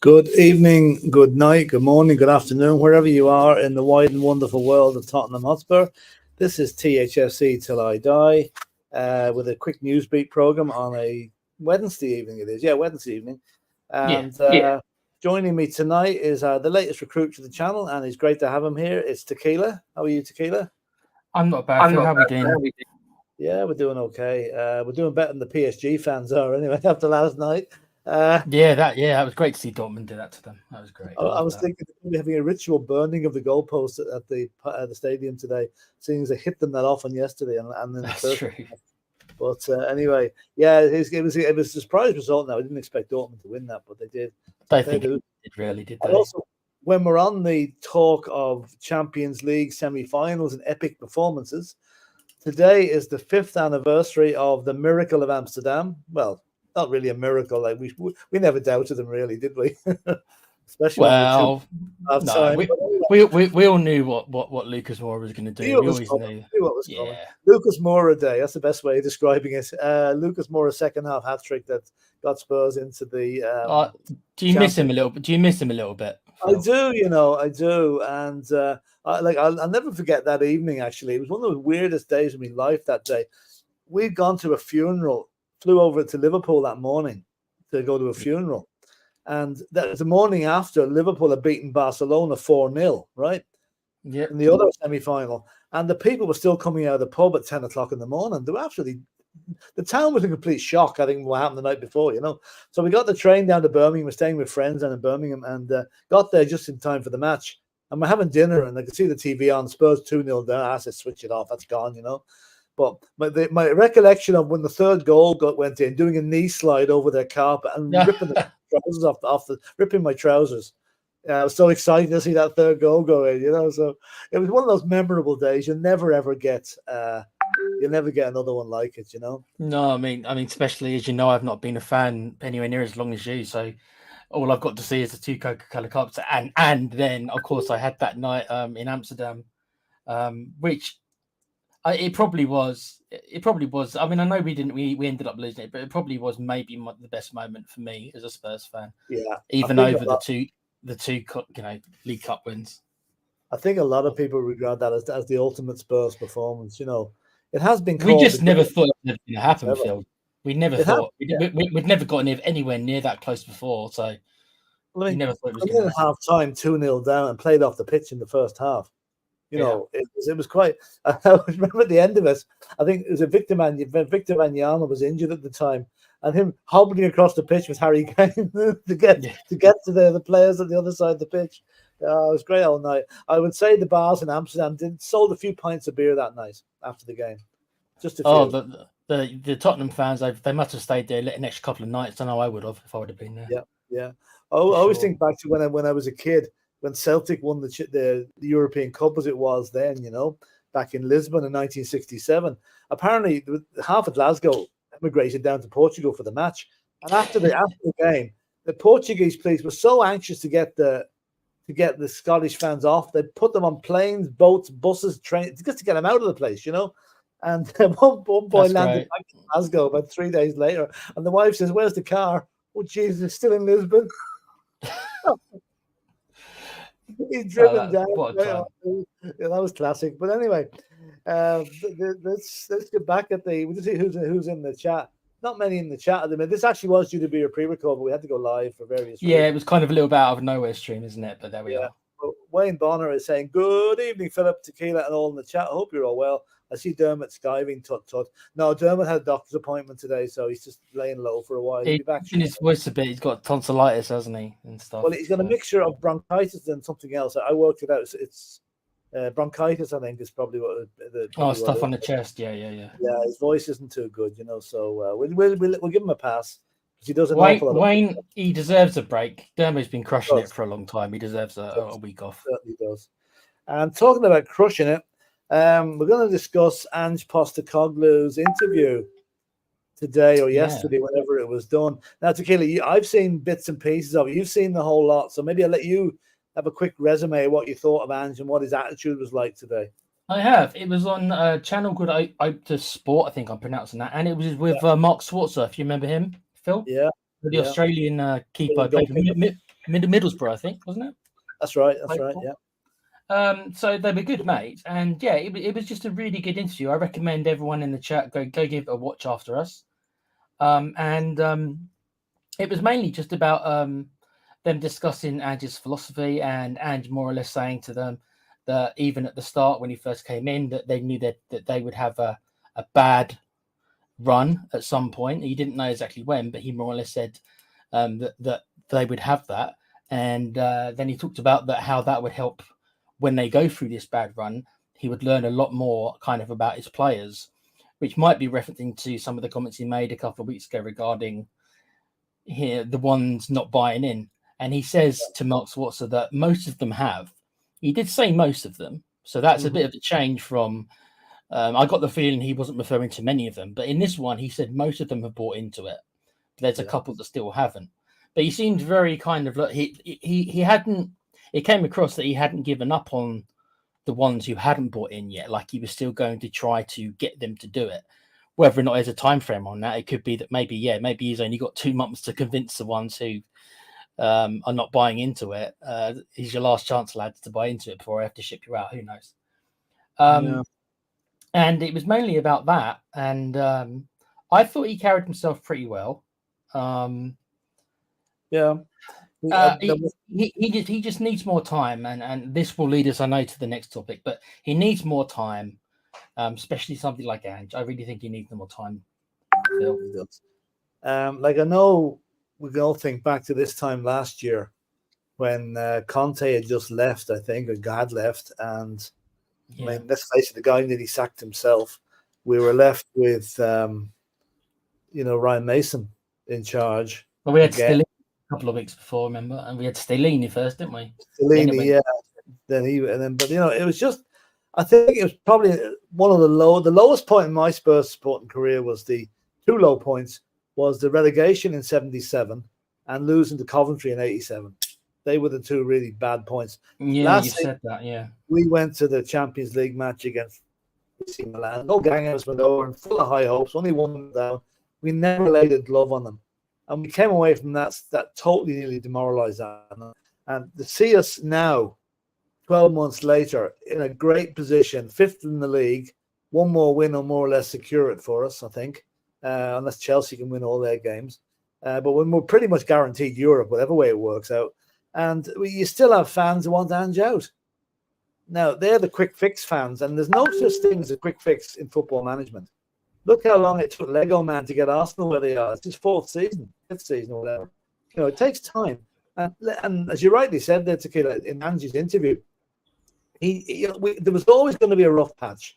Good evening, good night, good morning, good afternoon, wherever you are in the wide and wonderful world of Tottenham Hotspur. This is THFC Till I Die with a quick newsbeat program on a Wednesday evening. It is, Wednesday evening. And joining me tonight is the latest recruit to the channel, and it's great to have him here. It's Tequila. How are you, Tequila? I'm not bad. How are we doing? Yeah, we're doing okay. We're doing better than the PSG fans are anyway after last night. That was great to see Dortmund do that to them. That was great. I was thinking of having a ritual burning of the goalpost at the stadium today, seeing as they hit them that often yesterday, and then that's true. But anyway, it was a surprise result. Now I didn't expect Dortmund to win that, but they did. It really did. And also, when we're on the talk of Champions League semi-finals and epic performances, today is the 5th anniversary of the Miracle of Amsterdam. Well, not really a miracle. Like we never doubted them, really, did we? Especially we all knew what Lucas Moura was going to do. We always knew what was coming. Lucas Moura Day. That's the best way of describing it. Lucas Moura second half hat trick that got Spurs into the. Do you miss him a little bit? Do you miss him a little bit? Phil? I do. I do, and I'll never forget that evening. Actually, it was one of the weirdest days of my life. That day, we'd gone to a funeral. Flew over to Liverpool that morning to go to a funeral. And that the morning after, Liverpool had beaten Barcelona 4-0, right? Yeah. In the other semi-final. And the people were still coming out of the pub at 10 o'clock in the morning. They were absolutely... The town was in complete shock, I think, what happened the night before, So we got the train down to Birmingham. We're staying with friends down in Birmingham and got there just in time for the match. And we're having dinner and I could see the TV on. Spurs 2-0 down. I said, switch it off. That's gone, But my recollection of when the third goal went in, doing a knee slide over their carpet and ripping the trousers ripping my trousers. I was so excited to see that third goal go in, So it was one of those memorable days. You'll never ever get another one like it, No, I mean, especially as I've not been a fan anywhere near as long as you. So all I've got to see is the 2 Coca-Cola cups, and then of course I had that night in Amsterdam, which. It probably was. I mean, I know we ended up losing it, but it probably was maybe the best moment for me as a Spurs fan. Yeah, even over the two League Cup wins. I think a lot of people regard that as the ultimate Spurs performance. It has been. We just never thought it was going to happen, Phil. We never thought we'd never gotten anywhere near that close before. So we never thought it was going to happen. Half time, 2-0 down, and played off the pitch in the first half. It was quite. I remember at the end of it. I think it was Victor Wanyama was injured at the time, and him hobbling across the pitch with Harry Kane to get to the players at the other side of the pitch. It was great all night. I would say the bars in Amsterdam sold a few pints of beer that night after the game. Just a few. The Tottenham fans, they must have stayed there an extra couple of nights. I know I would have if I would have been there. Yeah. I always think back to when I was a kid. When Celtic won the European Cup, as it was then, back in Lisbon in 1967. Apparently, half of Glasgow emigrated down to Portugal for the match. And after the game, the Portuguese police were so anxious to get the Scottish fans off, they put them on planes, boats, buses, trains, just to get them out of the place, And one boy landed back in Glasgow about 3 days later, and the wife says, "Where's the car?" "Oh, Jesus, it's still in Lisbon." He's driven down. That was classic. But anyway, let's get back at we'll just see who's in the chat. Not many in the chat at the minute. This actually was due to be a pre-record, but we had to go live for various reasons. Yeah, it was kind of a little bit out of nowhere stream, isn't it? But there we are. Well, Wayne Bonner is saying, "Good evening, Philip, Tequila, and all in the chat. I hope you're all well. I see Dermot skiving, tut. No, Dermot had a doctor's appointment today, so he's just laying low for a while. He'll be back in his voice a bit. He's got tonsillitis, hasn't he, and stuff. Well, he's got a mixture of bronchitis and something else. I worked it out. It's bronchitis, I think, is probably what stuff on the chest. Yeah. Yeah, his voice isn't too good, So we'll give him a pass because he does an awful lot. Wayne, he deserves a break. Dermot's been crushing it for a long time. He deserves a week off. Certainly does. And talking about crushing it. We're going to discuss Ange Postecoglou's interview today or yesterday, whenever it was done. Now, Tequila, I've seen bits and pieces of it. You've seen the whole lot, so maybe I'll let you have a quick resume of what you thought of Ange and what his attitude was like today. I have. It was on a channel called I Sport, I think I'm pronouncing that, and it was with Mark Schwarzer, if you remember him, Phil. Yeah. The Australian keeper. Middlesbrough, I think, wasn't it? That's right. That's right. Yeah. So they were good mates, and yeah, it was just a really good interview. I recommend everyone in the chat go give it a watch after us. It was mainly just about them discussing Ange's philosophy, and Ange more or less saying to them that even at the start when he first came in, that they knew that they would have a bad run at some point. He didn't know exactly when, but he more or less said that they would have that. And then he talked about that how that would help when they go through this bad run. He would learn a lot more kind of about his players, which might be referencing to some of the comments he made a couple of weeks ago regarding here the ones not buying in. And he says to Mark Schwarzer that most of them have. He did say most of them, so that's a bit of a change from. I got the feeling he wasn't referring to many of them, but in this one, he said most of them have bought into it. There's a couple that still haven't. But he seemed very kind of like he hadn't. It came across that he hadn't given up on the ones who hadn't bought in yet. Like he was still going to try to get them to do it. Whether or not there's a time frame on that, it could be that maybe he's only got 2 months to convince the ones who are not buying into it. He's your last chance, lads, to buy into it before I have to ship you out. Who knows? And it was mainly about that. And I thought he carried himself pretty well. He just needs more time, and this will lead us, I know, to the next topic. But he needs more time, especially something like Ange. I really think he needs more time. Phil. Like I know we can all think back to this time last year when Conte had just left, I think, or God left, and I mean, let's face it, the guy nearly sacked himself. We were left with, Ryan Mason in charge. Well, we had Stellini a couple of weeks before, remember? And we had Stellini first, didn't we? Stellini, yeah. But it was just, I think it was probably one of the lowest point in my Spurs supporting career was the 2 low points was the relegation in 77 and losing to Coventry in 87. They were the 2 really bad points. Yeah, you said that, yeah. We went to the Champions League match against AC Milan. No gang of us went over and full of high hopes, only 1 down. We never laid a glove on them. And we came away from that totally nearly demoralized. And to see us now, 12 months later, in a great position, 5th in the league, 1 more win or more or less secure it for us, I think, unless Chelsea can win all their games. But we're pretty much guaranteed Europe, whatever way it works out. And you still have fans who want Ange out. Now, they're the quick fix fans, and there's no such thing as a quick fix in football management. Look how long it took Lego Man to get Arsenal where they are. It's his 4th season, 5th season, or whatever. It takes time. And as you rightly said there, Tequila, in Ange's interview, there was always going to be a rough patch.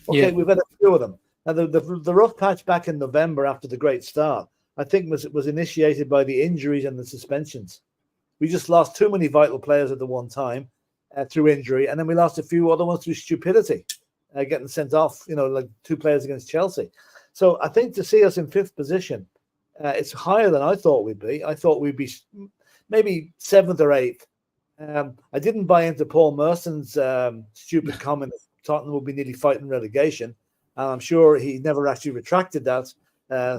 Okay, we've had a few of them. Now, the rough patch back in November after the great start, I think was initiated by the injuries and the suspensions. We just lost too many vital players at the one time through injury, and then we lost a few other ones through stupidity, getting sent off, like 2 players against Chelsea. So I think to see us in 5th position, it's higher than I thought we'd be. I thought we'd be maybe 7th or 8th. I didn't buy into Paul Merson's stupid comment that Tottenham would be nearly fighting relegation. And I'm sure he never actually retracted that,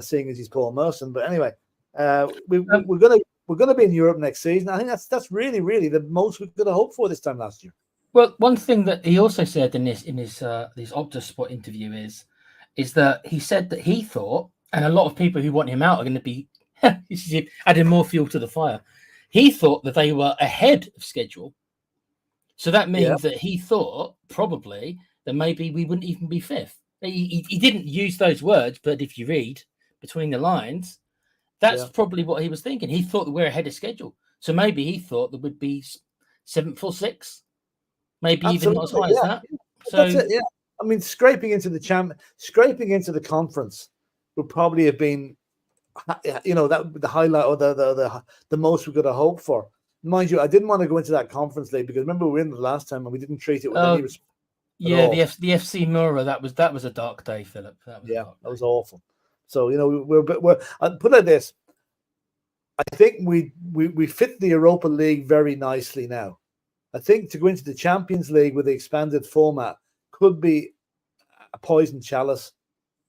seeing as he's Paul Merson. But anyway, we're going to be in Europe next season. I think that's really, really the most we could have hoped for this time last year. Well, one thing that he also said in his Optus Sport interview is that he said that he thought, and a lot of people who want him out are going to be adding more fuel to the fire. He thought that they were ahead of schedule. So that means that he thought probably that maybe we wouldn't even be 5th. He didn't use those words, but if you read between the lines, that's probably what he was thinking. He thought that we're ahead of schedule. So maybe he thought that we'd be 7th or 6th. Maybe even not as high as that. So that's it, yeah. I mean, scraping into the conference would probably have been, that the highlight or the most we could have hoped for. Mind you, I didn't want to go into that conference league because remember we were in the last time and we didn't treat it with any respect. Yeah, the FC Mura, that was a dark day, Philip. That was awful. So we're I'll put it like this. I think we fit the Europa League very nicely now. I think to go into the Champions League with the expanded format could be a poison chalice.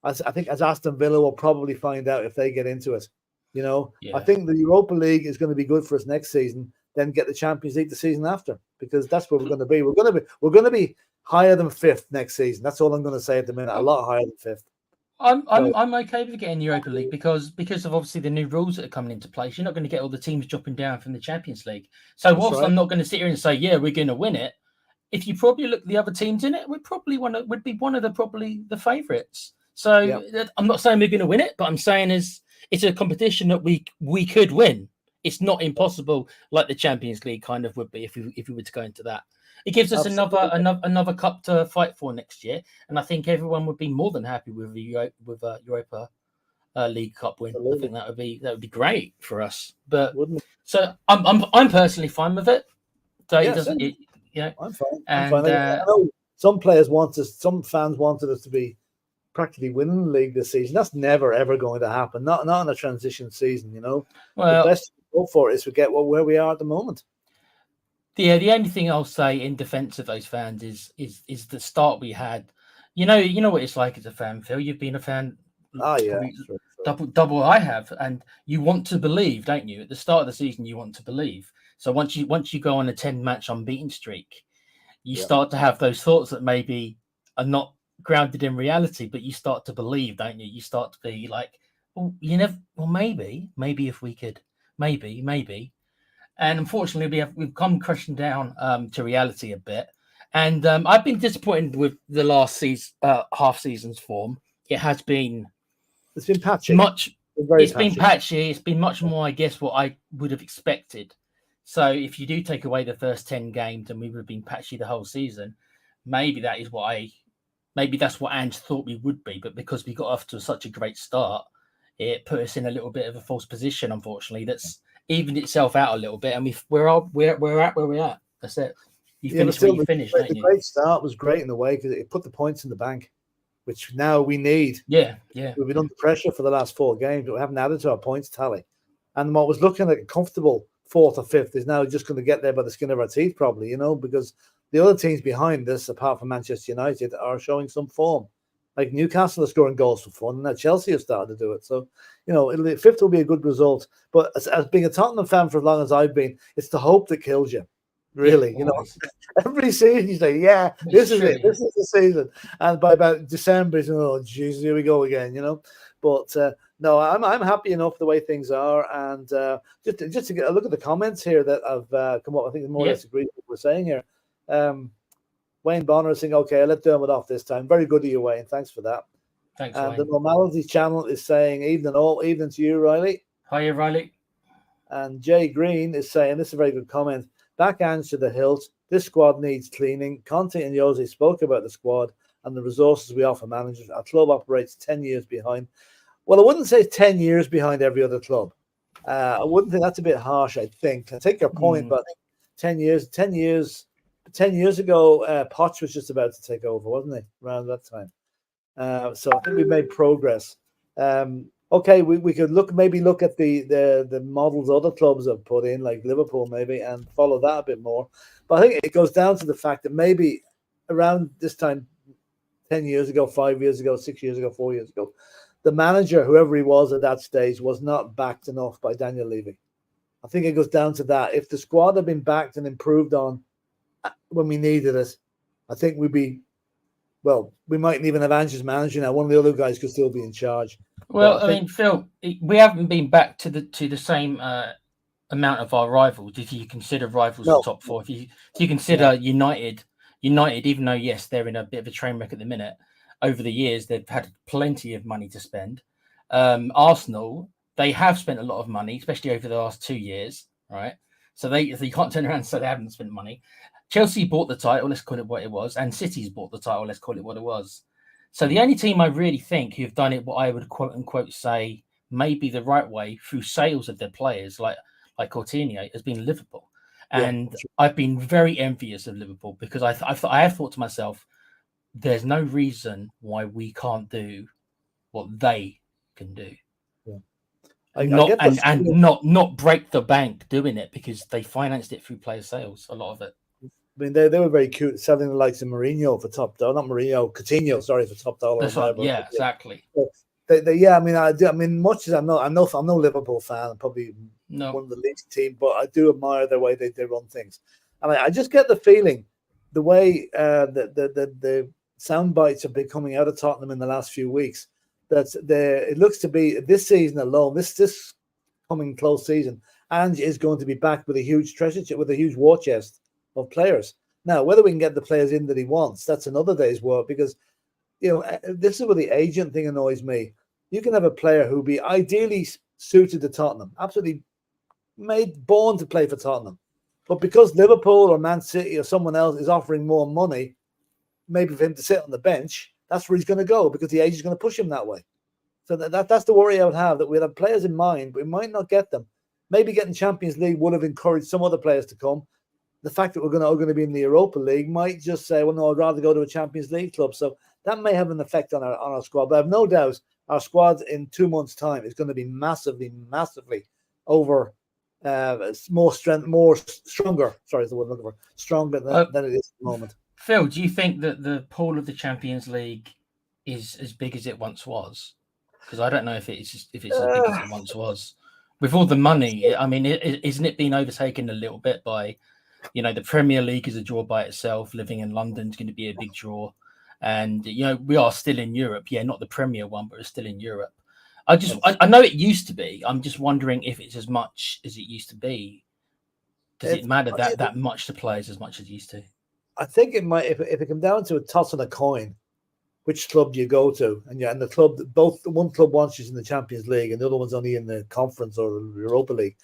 I think as Aston Villa will probably find out if they get into it. You know, Yeah. I think the Europa League is going to be good for us next season. Then get the Champions League the season after, because that's where we're going to be. We're going to be higher than 5th next season. That's all I'm going to say at the minute. A lot higher than 5th. I'm okay with getting the Europa League because of obviously the new rules that are coming into place. You're not going to get all the teams dropping down from the Champions League. So whilst I'm not going to sit here and say, yeah, we're going to win it, if you probably look at the other teams in it, would be one of the favourites. So I'm not saying we're going to win it, but I'm saying it's a competition that we could win. It's not impossible like the Champions League kind of would be if we were to go into that. It gives us another cup to fight for next year, and I think everyone would be more than happy with a Europa League Cup win. Absolutely. I think that would be great for us. But so I'm personally fine with it. So I'm fine. I'm fine. I know some fans wanted us to be practically winning the league this season. That's never ever going to happen. Not in a transition season, you know. Well, the best to go for is to get where we are at the moment. Yeah, the only thing I'll say in defence of those fans is the start we had. You know what it's like as a fan, Phil. You've been a fan. Double I have, and you want to believe, don't you? At the start of the season, you want to believe. So once you go on a 10-match unbeaten streak, you start to have those thoughts that maybe are not grounded in reality, but you start to believe, don't you? You start to be like, maybe if we could, maybe. And unfortunately, we've come crashing down to reality a bit. And I've been disappointed with the last season, half season's form. It's been patchy. It's been patchy. It's been much more, I guess, what I would have expected. So if you do take away the first 10 games and we would have been patchy the whole season, maybe that's what Ange thought we would be. But because we got off to such a great start, it put us in a little bit of a false position, unfortunately. That's evened itself out a little bit, and we're at where we're at. That's it. You finished where you finished, don't you? The great start was great in a way because it put the points in the bank, which now we need. Yeah. We've been under pressure for the last 4 games, but we haven't added to our points tally. And what was looking like a comfortable 4th or 5th is now just going to get there by the skin of our teeth, probably, you know, because the other teams behind this, apart from Manchester United, are showing some form. Like Newcastle are scoring goals for fun, and now Chelsea have started to do it. So, you know, 5th will be a good result. But as being a Tottenham fan for as long as I've been, it's the hope that kills you. Really, you know, every season you say, this is it. This is the season. And by about December, it's, oh, Jesus, here we go again, you know. But no, I'm happy enough the way things are. And just to get a look at the comments here that have come up, I think more or less agree with what we're saying here. Wayne Bonner is saying, okay, I'll let Dermot off this time. Very good of you, Wayne. Thanks for that. Thanks, and Wayne. The Normality channel is saying, evening to you, Riley. Hiya, Riley. And Jay Green is saying, this is a very good comment. Back Ange to the hilt. This squad needs cleaning. Conte and Jose spoke about the squad and the resources we offer managers. Our club operates 10 years behind. Well, I wouldn't say 10 years behind every other club. I wouldn't think that's a bit harsh, I think. I take your point, but I think 10 years ago, Potts was just about to take over, wasn't he? Around that time. So I think we've made progress. Okay, we could look at the models other clubs have put in, like Liverpool maybe, and follow that a bit more. But I think it goes down to the fact that maybe around this time, 10 years ago, 5 years ago, 6 years ago, 4 years ago, the manager, whoever he was at that stage, was not backed enough by Daniel Levy. I think it goes down to that. If the squad had been backed and improved on when we needed it, I think we mightn't even have Ange's manager now. One of the other guys could still be in charge. Well, I mean, Phil, we haven't been back to the same amount of our rivals. If you consider rivals the top 4, if you consider United, even though yes, they're in a bit of a train wreck at the minute. Over the years, they've had plenty of money to spend. Arsenal, they have spent a lot of money, especially over the last 2 years, right? So they can't turn around and say they haven't spent money. Chelsea bought the title, let's call it what it was, and City's bought the title, let's call it what it was. So the only team I really think who've done it what I would quote unquote say maybe the right way through sales of their players, like Coutinho, has been Liverpool. And I've been very envious of Liverpool because I have thought to myself, there's no reason why we can't do what they can do. Not break the bank doing it because they financed it through player sales, a lot of it. I mean, they were very cute, selling the likes of Coutinho for top dollar. That's right, exactly. Yeah, I mean, I do. I mean, much as I'm no Liverpool fan. I'm probably one of the least team, but I do admire the way they run things. And I just get the feeling, the way the sound bites have been coming out of Tottenham in the last few weeks, that it looks to be this season alone, this coming close season, Ange is going to be back with a huge treasure chest, with a huge war chest of players. Now, whether we can get the players in that he wants, that's another day's work, because this is where the agent thing annoys me. You can have a player who be ideally suited to Tottenham, absolutely born to play for Tottenham, but because Liverpool or Man City or someone else is offering more money, maybe for him to sit on the bench, that's where he's going to go, because the agent is going to push him that way. So that's the worry I would have, that we'd have players in mind, but we might not get them. Maybe getting Champions League would have encouraged some other players to come. The fact that we're going to be in the Europa League might just say, well, no, I'd rather go to a Champions League club. So that may have an effect on our squad. But I have no doubt our squad in 2 months' time is going to be massively over, stronger. Sorry, is the word I'm looking for. Stronger than it is at the moment. Phil, do you think that the pool of the Champions League is as big as it once was? Because I don't know if it's as big as it once was. With all the money, I mean, isn't it being overtaken a little bit by, the Premier League is a draw by itself. Living in London is going to be a big draw. And, we are still in Europe. Yeah, not the Premier one, but we're still in Europe. I know it used to be. I'm just wondering if it's as much as it used to be. Does it matter that much to players as much as it used to? I think it might, if it comes down to a toss on a coin, which club do you go to? And the club, one club wants you in the Champions League and the other one's only in the Conference or the Europa League.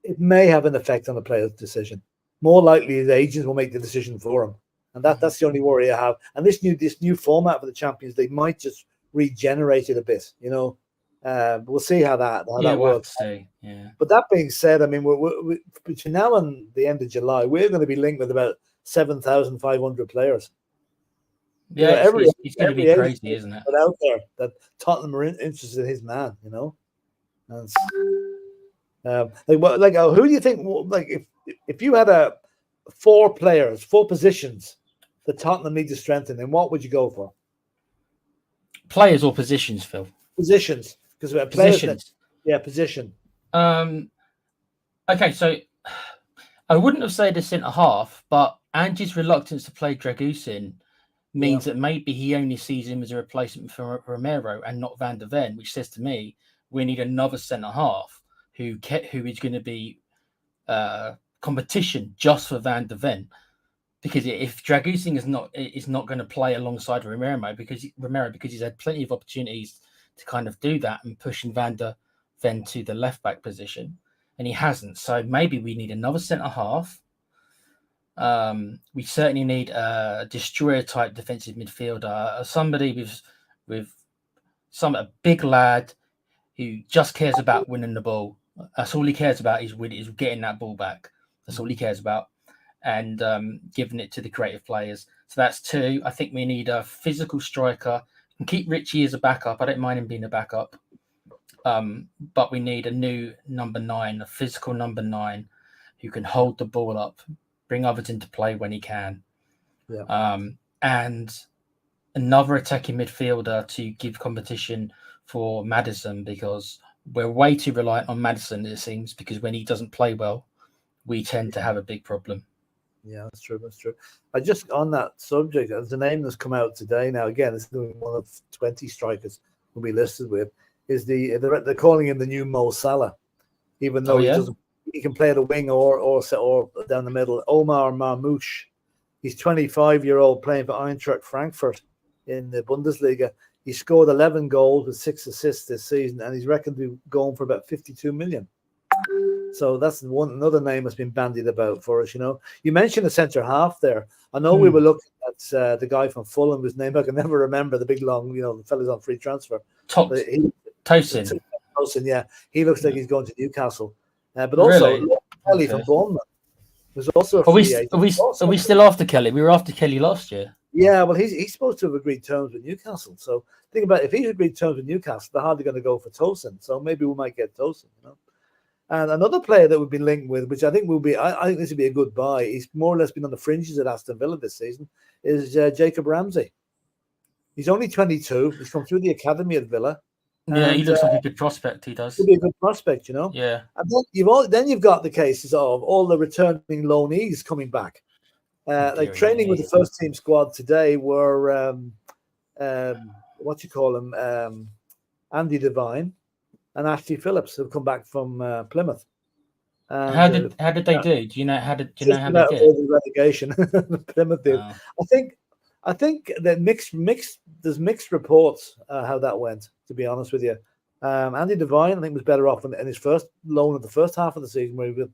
It may have an effect on the player's decision. More likely, the agents will make the decision for him, and that's the only worry I have. And this new format for the Champions League might just regenerate it a bit. We'll see how that works. Yeah. But that being said, I mean, we're between now and the end of July, we're going to be linked with about 7,500 players. Yeah, it's going to be crazy, isn't it? Out there that Tottenham are interested in his man, And who do you think? Like, if you had four positions that Tottenham need to strengthen, then what would you go for? Players or positions, Phil? Positions, because we have positions. Position. Okay, so I wouldn't have said a centre half, but Ange's reluctance to play Dragusin means that maybe he only sees him as a replacement for Romero and not Van der Ven, which says to me we need another centre half who is going to be competition just for Van der Ven. Because if Dragusin is not going to play alongside Romero because he's had plenty of opportunities to kind of do that and pushing Van der Ven to the left back position, and he hasn't. So maybe we need another centre half. We certainly need a destroyer type defensive midfielder, somebody with a big lad who just cares about winning the ball. That's all he cares about is getting that ball back. That's all he cares about, and giving it to the creative players. So that's two. I think we need a physical striker. We can keep Richie as a backup. I don't mind him being a backup, but we need a new number 9, a physical number 9 who can hold the ball up, bring others into play when he can. And another attacking midfielder to give competition for Maddison, because we're way too reliant on Maddison, it seems, because when he doesn't play well, we tend to have a big problem. Yeah, that's true. I just, on that subject, as the name that's come out today now, again, it's one of 20 strikers we'll be listed with, is they're calling him the new Mo Salah, even though he can play at a wing or down the middle. Omar Marmoush, he's 25-year-old playing for Eintracht Frankfurt in the Bundesliga. He scored 11 goals with 6 assists this season, and he's reckoned to be going for about 52 million. So that's another name that's been bandied about for us. You mentioned a centre half there. I know we were looking at the guy from Fulham, whose name I can never remember. The big long, the fella's on free transfer. Tosin. Yeah, he looks like he's going to Newcastle. But also Kelly from Bournemouth was also a free agent. Are we still after Kelly? We were after Kelly last year. Yeah, well, he's supposed to have agreed terms with Newcastle. So think about it. If he's agreed terms with Newcastle, they're hardly going to go for Tosin. So maybe we might get Tosin. And another player that we've been linked with, which I think I think this would be a good buy. He's more or less been on the fringes at Aston Villa this season. Is Jacob Ramsey. He's only 22. He's come through the academy at Villa. Yeah, he And looks like a good prospect. He does. could be a good prospect, you know. Yeah. And then you've got the cases of all the returning loanees coming back. Like training with the first team squad today were what you call them, Andy Devine and Ashley Phillips, who've come back from Plymouth. And, how did they do? Do you know how they did? The relegation, Plymouth did. I think that there's mixed reports how that went. To be honest with you, Andy Devine I think was better off in his first loan of the first half of the season where I think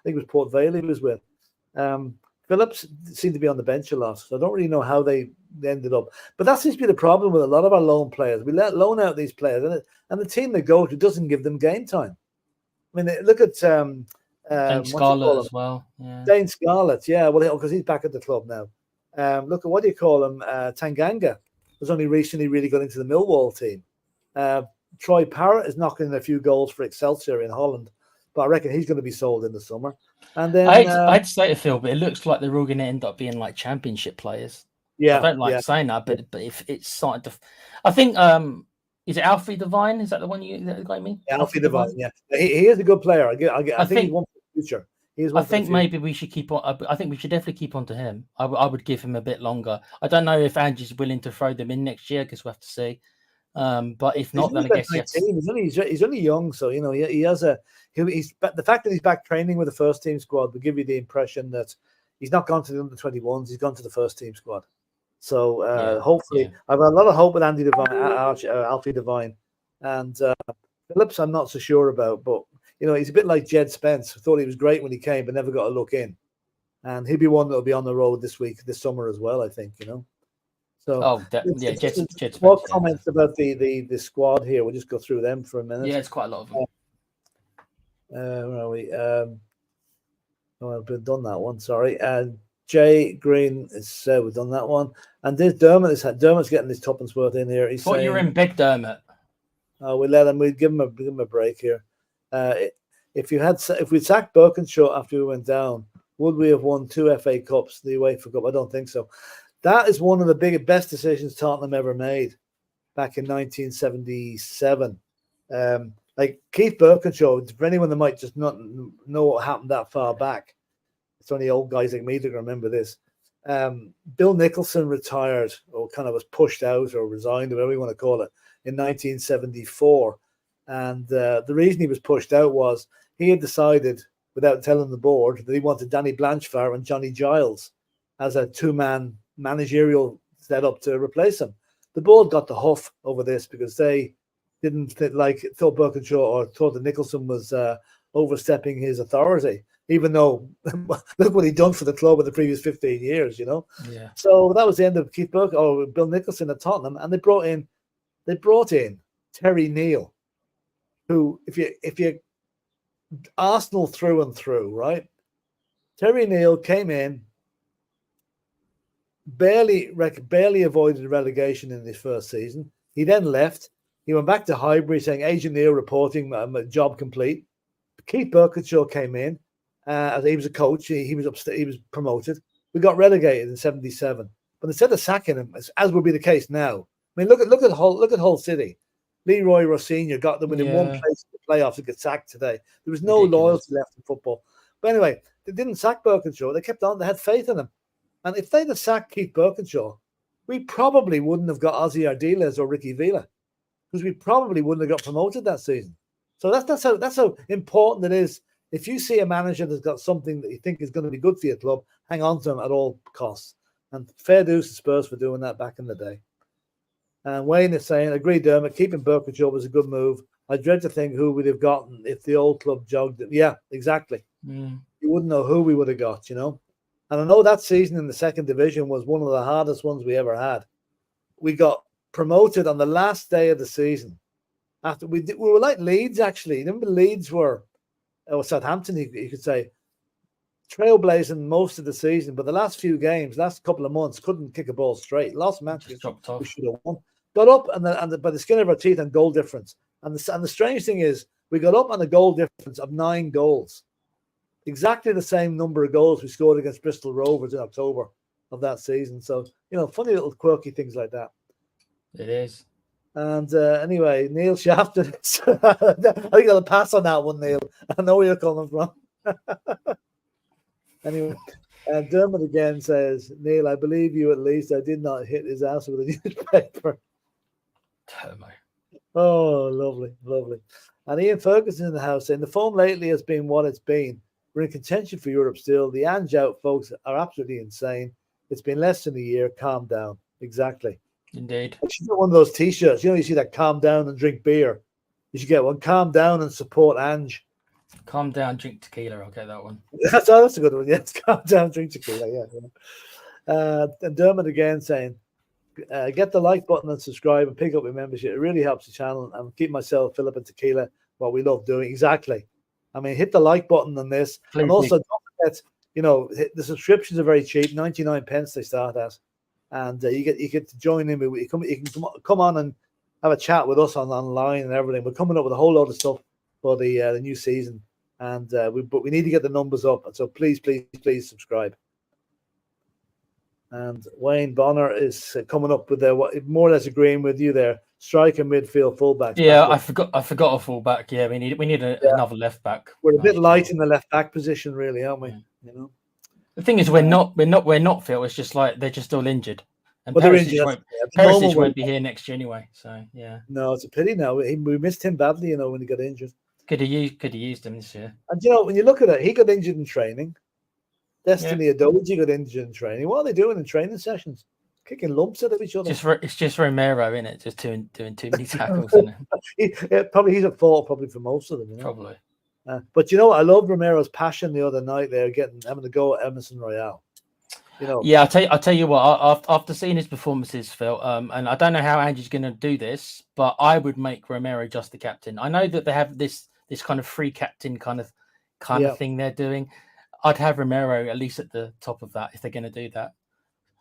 it was Port Vale he was with. Phillips seemed to be on the bench a lot, so I don't really know how they ended up. But that seems to be the problem with a lot of our loan players. We loan out these players, and the team they go to doesn't give them game time. I mean, look at Dane Scarlett as well. Yeah. Dane Scarlett, yeah. Well, because he's back at the club now. Look at what do you call him? Tanganga has only recently really got into the Millwall team. Troy Parrott is knocking in a few goals for Excelsior in Holland, but I reckon he's going to be sold in the summer. And then I'd say to Phil, but it looks like they're all going to end up being like championship players. Yeah, I don't like saying that, but if it's starting to, I think is it Alfie Devine? Is that the one you got me? Yeah, Alfie Devine, yeah, he is a good player. I think he's one for the future. I think maybe we should keep on. I think we should definitely keep on to him. I would give him a bit longer. I don't know if Angie's willing to throw them in next year because we'll have to see. But if not, then I guess yes. He's only young, so you know he has he's the fact that he's back training with the first team squad will give you the impression that he's not gone to the under-21s. He's gone to the first team squad. So hopefully, I've got a lot of hope with Andy Devine, Alfie Devine, and Phillips. I'm not so sure about, but you know he's a bit like Jed Spence. I thought he was great when he came, but never got a look in. And he'll be one that'll be on the road this summer as well. I think you know. So Jed more comments about the squad here. We'll just go through them for a minute. Yeah, it's quite a lot of them. Where are we? I've done that one. Sorry. Jay Green is we've done that one. And this Dermot's getting his tuppence worth in here. He's saying, you're in big, Dermot. We'd give him a break here. If we'd sacked Birkinshaw after we went down, would we have won 2 FA Cups, the UEFA Cup? I don't think so. That is one of the best decisions Tottenham ever made back in 1977. Like Keith Birkinshaw, for anyone that might just not know what happened that far back, it's only old guys like me that can remember this. Bill Nicholson retired or kind of was pushed out or resigned, or whatever you want to call it, in 1974. And the reason he was pushed out was he had decided, without telling the board, that he wanted Danny Blanchflower and Johnny Giles as a two-man managerial setup to replace him. The board got the huff over this because they thought Birkinshaw or thought that Nicholson was overstepping his authority, even though look what he'd done for the club in the previous 15 years, you know. Yeah. So that was the end of Bill Nicholson at Tottenham, and they brought in Terry Neal, who if you Arsenal through and through, right? Terry Neal came in, barely avoided relegation in his first season. He then left. He went back to Highbury saying, Agent Neil reporting job complete. Keith Birkinshaw came in as he was a coach. He was promoted. We got relegated in 77. But instead of sacking him, as would be the case now, I mean, look at Hull City. Leroy Rossini got them within one place in the playoffs to get sacked today. There was no loyalty left in football. But anyway, they didn't sack Birkinshaw. They kept on. They had faith in him. And if they'd have sacked Keith Birkinshaw, we probably wouldn't have got Ozzy Ardiles or Ricky Villa, because we probably wouldn't have got promoted that season. So that's how important it is. If you see a manager that's got something that you think is going to be good for your club, hang on to him at all costs. And fair dues to Spurs for doing that back in the day. And Wayne is saying, agree, Dermot, keeping Birkinshaw was a good move. I dread to think who we'd have gotten if the old club jogged it. Yeah, exactly. You wouldn't know who we would have got, you know. And I know that season in the second division was one of the hardest ones we ever had. We got promoted on the last day of the season. After we were like Leeds, actually. Remember Leeds were, or Southampton, you could say, trailblazing most of the season. But the last few games, last couple of months, couldn't kick a ball straight. Lost matches we should have won. Got up and by the skin of our teeth and goal difference. And the strange thing is, we got up on a goal difference of 9 goals. Exactly the same number of goals we scored against Bristol Rovers in October of that season. So, you know, funny little quirky things like that. It is. And anyway, Neil shafted it. I think I'll pass on that one, Neil. I know where you're coming from. Anyway, Dermot again says, Neil, I believe you at least. I did not hit his ass with a newspaper. Oh, lovely, lovely. And Ian Ferguson in the house saying, the form lately has been what it's been. We're in contention for Europe still. The Ange out folks are absolutely insane. It's been less than a year. Calm down. Exactly. Indeed. You should get one of those T-shirts. You know, you see that calm down and drink beer. You should get one. Calm down and support Ange. Calm down, drink tequila. I'll get that one. That's a good one. Yes, calm down, drink tequila. Yeah. And Dermot again saying, get the like button and subscribe and pick up your membership. It really helps the channel and keep myself, Philip, and tequila what we love doing. Exactly. I mean, hit the like button on this. Please, and also, don't forget, you know, the subscriptions are very cheap, 99 pence they start at. And you get to join in. You can come on and have a chat with us online and everything. We're coming up with a whole lot of stuff for the new season. And but we need to get the numbers up. And so please subscribe. And Wayne Bonner is coming up with more or less agreeing with you there. Striker, midfield, fullback. Yeah, I forgot a fullback. Yeah, we need another left back. We're a bit light in the left back position, really, aren't we? Yeah. You know. The thing is, we're not Phil. It's just like they're just all injured. And Perisic won't be here next year anyway. So yeah. No, it's a pity. Now we missed him badly. You know, when he got injured. Could have used him this year. And you know, when you look at it, he got injured in training. Destiny Adoji got injured in training. What are they doing in training sessions? Kicking lumps at each other. It's just Romero, isn't it? Just doing too many tackles. Isn't it? Probably he's at fault for most of them. You know? Probably. But you know, I loved Romero's passion the other night. There, having to go at Emerson Royale. You know. Yeah, I'll tell you what. After seeing his performances, Phil, and I don't know how Ange's going to do this, but I would make Romero just the captain. I know that they have this kind of free captain kind of thing they're doing. I'd have Romero at least at the top of that if they're going to do that.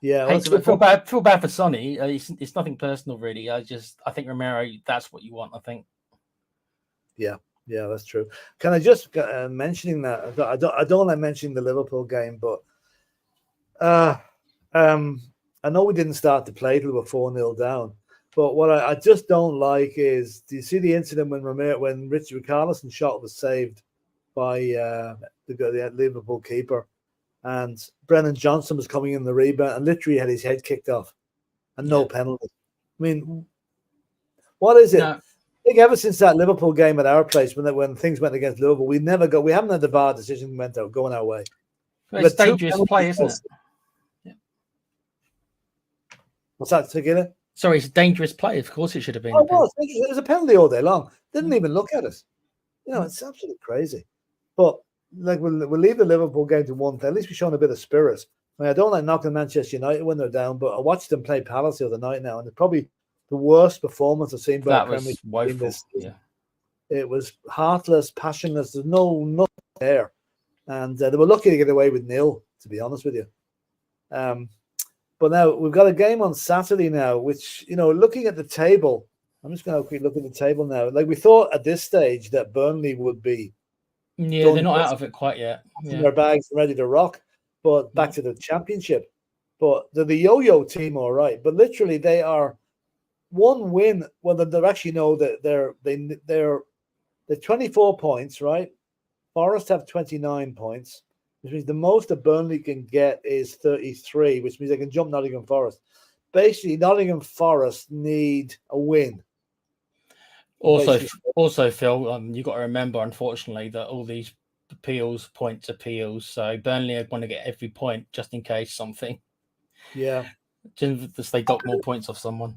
Yeah, I feel bad for Sonny. It's nothing personal, really. I think Romero, that's what you want. I think. Yeah, that's true. Can I just mentioning that? I don't like mentioning the Liverpool game, but I know we didn't start to play till we were 4-0 down. But what I just don't like is, do you see the incident when Richie Richarlison's shot was saved by the Liverpool keeper, and Brennan Johnson was coming in the rebound and literally had his head kicked off, and no penalty. I mean, what is it? No. I think ever since that Liverpool game at our place, when things went against Liverpool, we haven't had the VAR decision going our way. Well, it's dangerous play, isn't it? Yeah. What's that, Tequila? Sorry, it's a dangerous play. Of course, it should have been. Oh, no, it was a penalty all day long. Didn't even look at us. You know, it's absolutely crazy. But like we'll leave the Liverpool game to one thing. At least we've shown a bit of spirit. I mean, I don't like knocking Manchester United when they're down, but I watched them play Palace the other night now, and it's probably the worst performance I've seen by a Premier League team this season. Yeah. It was heartless, passionless. There's nothing there, and they were lucky to get away with 0, to be honest with you. But now we've got a game on Saturday now, which, you know, looking at the table, I'm just going to quickly look at the table now. Like we thought at this stage that Burnley would be. Yeah, they're not out of it quite yet. Yeah. Their bags ready to rock, but back to the championship. But they're the yo-yo team, all right. But literally, they are one win. Well, they're actually that they're 24 points, right? Forest have 29 points, which means the most that Burnley can get is 33, which means they can jump Nottingham Forest. Basically, Nottingham Forest need a win. Also, Phil, you've got to remember, unfortunately, that all these points appeals. So Burnley want to get every point just in case something. Yeah. Just they got more points off someone.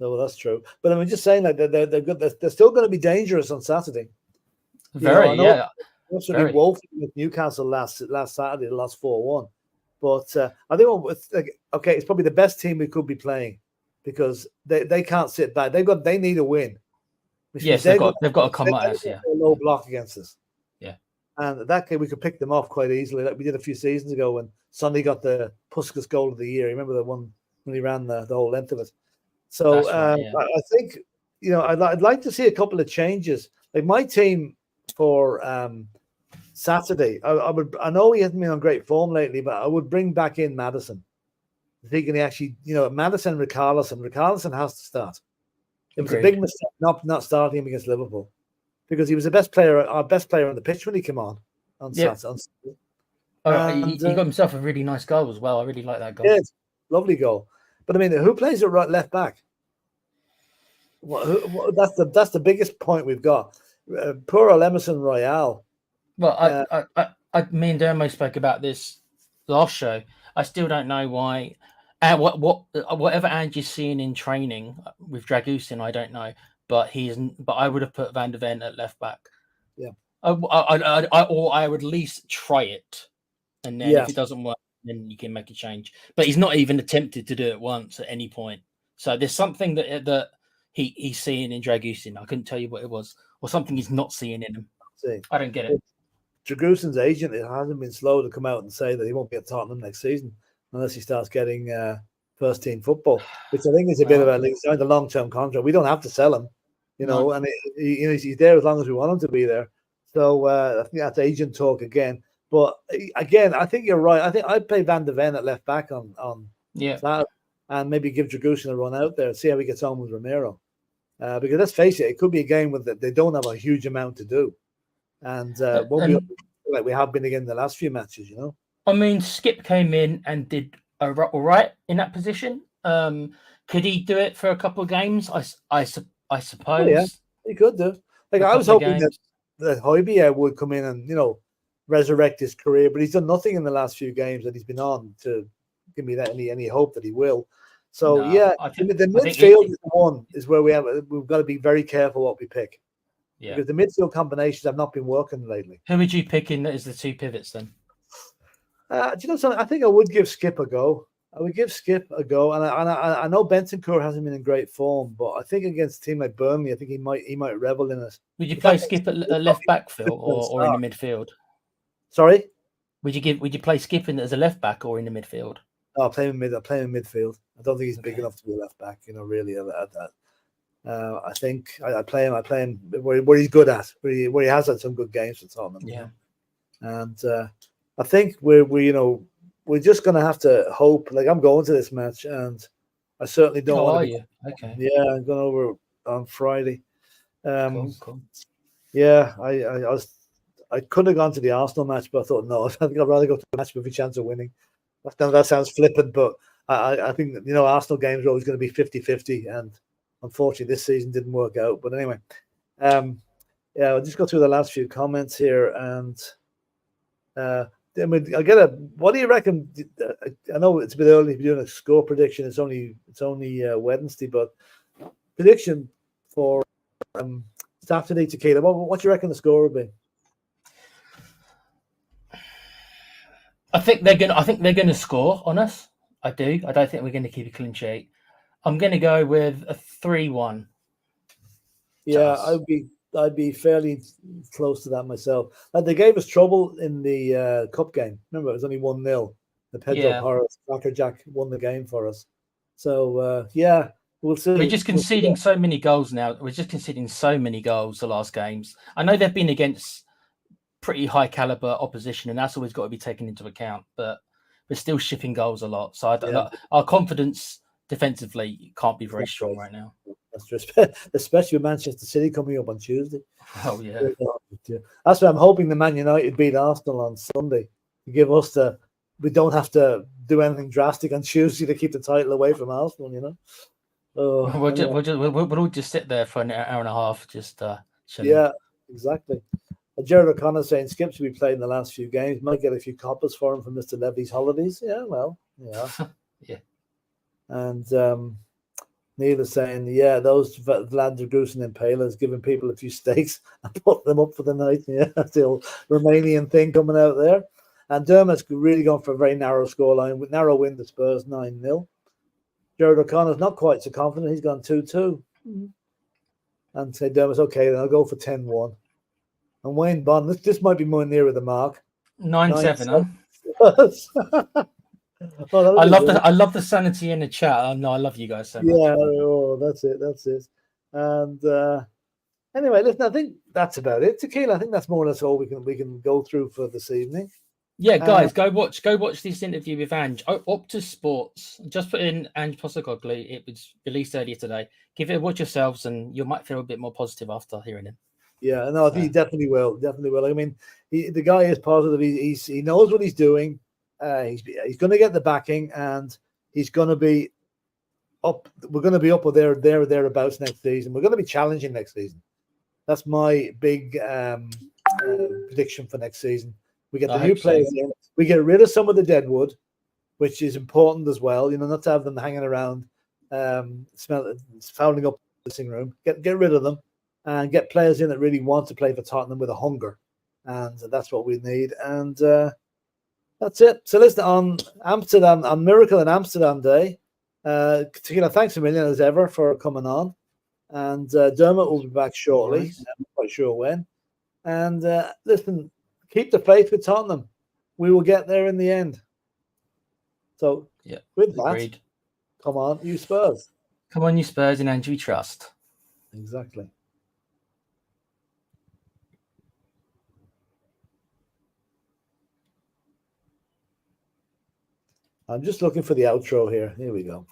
No, well, that's true. But I'm just saying that they're good. They're still going to be dangerous on Saturday. Very, yeah. Very woeful with Newcastle last Saturday, the last 4-1. But I think it's probably the best team we could be playing because they can't sit back. They need a win. Yes, they've got to come at us. Yeah, a low block against us. Yeah, and that game we could pick them off quite easily, like we did a few seasons ago when Sonny got the Puskas goal of the year. Remember the one when he ran the whole length of it. So right, yeah. I think I'd like to see a couple of changes. Like my team for Saturday, I know he hasn't been on great form lately, but I would bring back in Maddison. Thinking he actually, Maddison, Richarlison has to start. It was a Agreed. big mistake not starting him against Liverpool because he was the best player, our best player on the pitch when he came on Saturday. He got himself a really nice goal as well. I really like that goal. Yeah, lovely goal. But I mean, who plays at left back? That's the biggest point we've got. Poor old Emerson Royale. Well, me and Dermo spoke about this last show. I still don't know why. Whatever Angie's seeing in training with Dragusin, I don't know. But I would have put Van der Ven at left back. Yeah. Or I would at least try it, and then if it doesn't work, then you can make a change. But he's not even attempted to do it once at any point. So there's something that he's seeing in Dragusin. I couldn't tell you what it was, or something he's not seeing in him. I don't get it. Dragusin's agent, it hasn't been slow to come out and say that he won't be at Tottenham next season unless he starts getting first team football, which I think is a bit of a long-term contract. We don't have to sell him, and he's there as long as we want him to be there. So I think that's agent talk again. But again, I think you're right. I think I'd play Van der Ven at left back on Saturday, and maybe give Dragusin a run out there and see how he gets on with Romero. Because let's face it could be a game where they don't have a huge amount to do. And won't be like we have been again in the last few matches, I mean, Skip came in and did all right in that position. Could he do it for a couple of games? I suppose. Oh, yeah, he could do. Like I was hoping that Højbjerg would come in and resurrect his career, but he's done nothing in the last few games that he's been on to give me that any hope that he will. So the midfield is where we've got to be very careful what we pick. Yeah, because the midfield combinations have not been working lately. Who would you pick in as the two pivots then? Do you know something? I think I would give Skip a go. And I know Bentancur hasn't been in great form, but I think against a team like Burnley, I think he might revel in it. Would you play Skip at left back, Phil, or in the midfield? Sorry? Would you play Skip in as a left back or in the midfield? No, I'll play him in midfield. I don't think he's big enough to be a left back, really at that. I think I play him where he's good at, where he has had some good games for Tottenham. Yeah. And I think we're just going to have to hope. Like I'm going to this match, and I certainly don't. Are you? Okay. Yeah, I'm going over on Friday. Cool. Yeah, I could have gone to the Arsenal match, but I thought no. I think I'd rather go to a match with a chance of winning. That sounds flippant, but I think Arsenal games are always going to be 50-50, and unfortunately this season didn't work out. But anyway, I'll just go through the last few comments here, and what do you reckon? I know it's a bit early to be doing a score prediction. It's only Wednesday, but prediction for Saturday, Tequila. What do you reckon the score will be? I think they're gonna score on us. I do. I don't think we're going to keep a clean sheet. I'm going to go with a 3-1. Yeah, I'd be fairly close to that myself. Like they gave us trouble in the cup game. Remember, it was only 1-0. The Pedro Porras Crackerjack won the game for us. So we'll see. We're just conceding so many goals now. We're just conceding so many goals the last games. I know they've been against pretty high caliber opposition, and that's always got to be taken into account. But we're still shipping goals a lot. So our confidence defensively can't be very strong right now. That's true, especially with Manchester City coming up on Tuesday. Oh yeah, that's why I'm hoping the Man United beat Arsenal on Sunday to give us we don't have to do anything drastic on Tuesday to keep the title away from Arsenal. We'll all just sit there for an hour and a half, just chilling. Yeah, exactly. Jared O'Connor saying Skip should be playing the last few games. Might get a few coppers for him from Mr. Levy's holidays. Yeah, well, yeah. Yeah. And Neil is saying, those Vlad Dragusin and Palas giving people a few steaks and put them up for the night. Yeah, that's the old Romanian thing coming out there. And Dermot's really gone for a very narrow scoreline with narrow win to Spurs 9-0. Jared O'Connor's not quite so confident. He's gone 2-2. And say Dermot's okay, then I'll go for 10-1. And Wayne Bond, this might be more nearer the mark. 9-7, huh? I love the sanity in the chat. No, I love you guys so much. Yeah, that's it. And anyway, listen, I think that's about it. Tequila, I think that's more or less all we can go through for this evening. Yeah, guys, go watch this interview with Ange. Optus Sports. Just put in Ange Postecoglou. It was released earlier today. Give it a watch yourselves, and you might feel a bit more positive after hearing him. Yeah, no, I think he definitely will. Definitely will. I mean, the guy is positive. He knows what he's doing. He's going to get the backing, and he's going to be up. We're going to be up or thereabouts next season. We're going to be challenging next season. That's my big prediction for next season. We get the new players in. We get rid of some of the deadwood, which is important as well. You know, not to have them hanging around, fouling up the dressing room. Get rid of them and get players in that really want to play for Tottenham with a hunger, and that's what we need. And that's it. So listen, on Amsterdam, on Miracle in Amsterdam Day, thanks a million as ever for coming on. And Dermot will be back shortly. I'm not quite sure when. And listen, keep the faith with Tottenham. We will get there in the end. So with that, agreed. Come on, you Spurs. Come on, you Spurs, in Ange we trust. Exactly. I'm just looking for the outro here. Here we go.